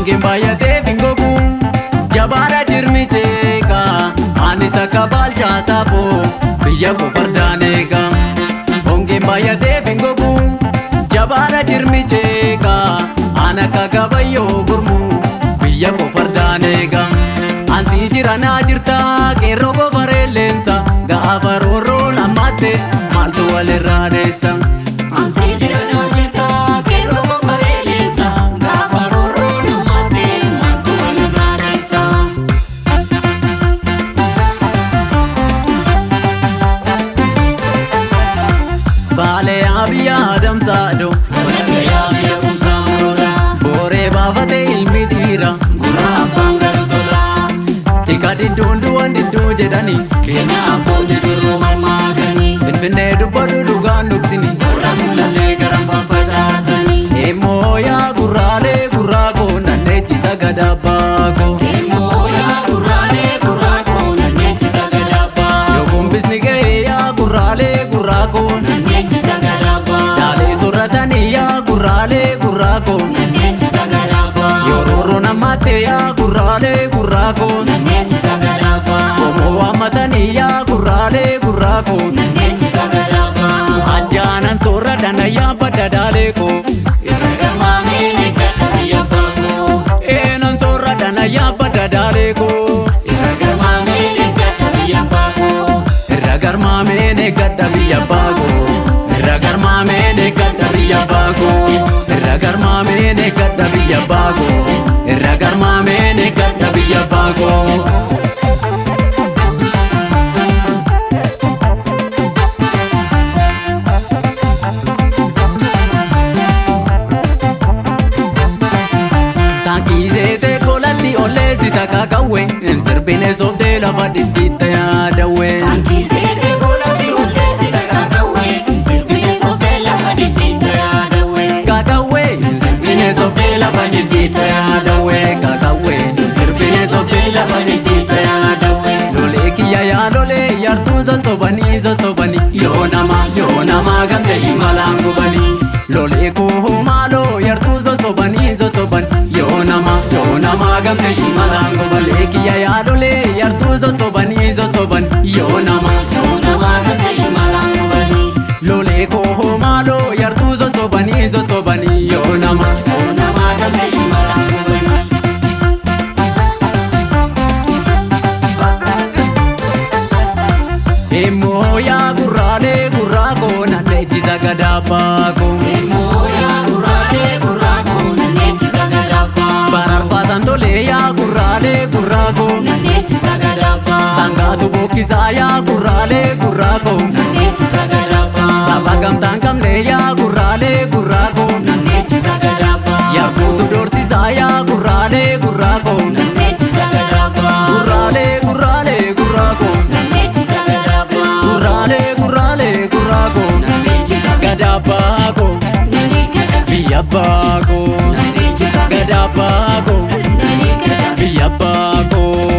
Hongeen baay'atee fingogu jabaadha jirmi jeeqa ani takka baalchaa saafoo biyya koo fardaan eega. Hongeen baay'atee fingogu jabaadha jirmi jeeqa ani akka gabayyoo gurmuu biyya koo fardaan eega. Ansi jira naa jirta qeerroo koo bareelleensa gaafa roorroo lammatte maaltu walirraa deessa. Ansi jira naa jirta qeerroo koo bareelleensa gaafa roorroo lammatte maaltu walirraa deessa. Baalee abiyyaa adamsaadho Walakkeeyaa biyya kuusaa muroodha booree baafatee ilmi dhiira gurra abbaan gadu tola. tika didduun du'an didduu jedhani Keenya abboonni duruu mammaakanii finfinnee dubbadhu dhugaan dhugsini gurra mul'allee gara faffacaasanii. immoo yaa gurraalee gurraa koo nanneechisa gadabbaa koo Immoo yaa gurraalee gurraa koo nanneechisa gadabbaa. yoo kumbisni ga'e yaa gurraalee gurraa koo Nanneechisa gadabbaa. dhaalee soorratanii yaa gurraalee gurraa koo Nanneechisa gadabbaa. yoo roorroo namaatte yaa gurraalee gurraa koo Nanneechisa gadabbaa. qomoo waammatanii yaa gurraalee gurraa koo Nanneechisa gadabbaa. ajjaanan soorradhana yaa badda dhaalee koo Irra garmaamee eeggadha biyya baakoo. eenan soorradhana yaa badda dhaalee koo Irra garmaamee eeggadha biyya baakoo. irra garmaameen eeggadha biyya baakoo irra garmaameen eeggadha biyya baakoo irra garmaameen eeggadha biyya baakoo irra garmaameen eeggadha biyya baakoo. Taakisee kolatti olleessi takka kawwe sirbine softee lafa dhidhiitta yaadawwe. Tankisee koolatti ulleessi takka kawwee. Sirbine sobbee lafa dhidhiitta yaadawwe. Kakawwe sirbine softee lafa dhidhiitta yaadawwe. Kakawwe sirbine softee lafa dhidhiitta yaadawwe. Lolee kiyya yaa lolee yartuu sosobanii yoo nama gamte shimalaan gubanii. Lolee koo maaloo yartuu sosobanii yoo nama gamte shimalaan gubanii. Kiyya yaa lolee yartuu sosobanii yoo nama Gamte shimalaan gubanii. lolee koo maaloo yartuu sosobanii yoo nama. Gamte shimalaan gubanii. Immoo yaa gurraalee gurraa koo nanneechisa gadabbaa koo. Immoo yaa gurraalee gurraa koo nanneechisa gadabbaa. Bararfaasan tolee yaa gurraalee gurraa koo. Nanneechisa gadabbaa. Sangaatu bokkisaa yaa gurraalee gurraa koo. Nanneechisa gadabbaa. Saba gamtaan qabne yaa gurraalee gurraa koo. Nanneechisa gadabbaa. Yaabbuutu doorsisaa yaa gurraalee gurraa koo. Nanneechisa gadabbaa. Gurraalee gurraalee gurraa koo. Nanneechisa gadabbaa. Gurraalee gurraalee gurraa koo. Nanneechisa Gadabbaa koo. gadabbaa. Biyya abbaa koo. Nanneechisa Gadabbaa koo. gadabbaa. Biyya abbaa koo.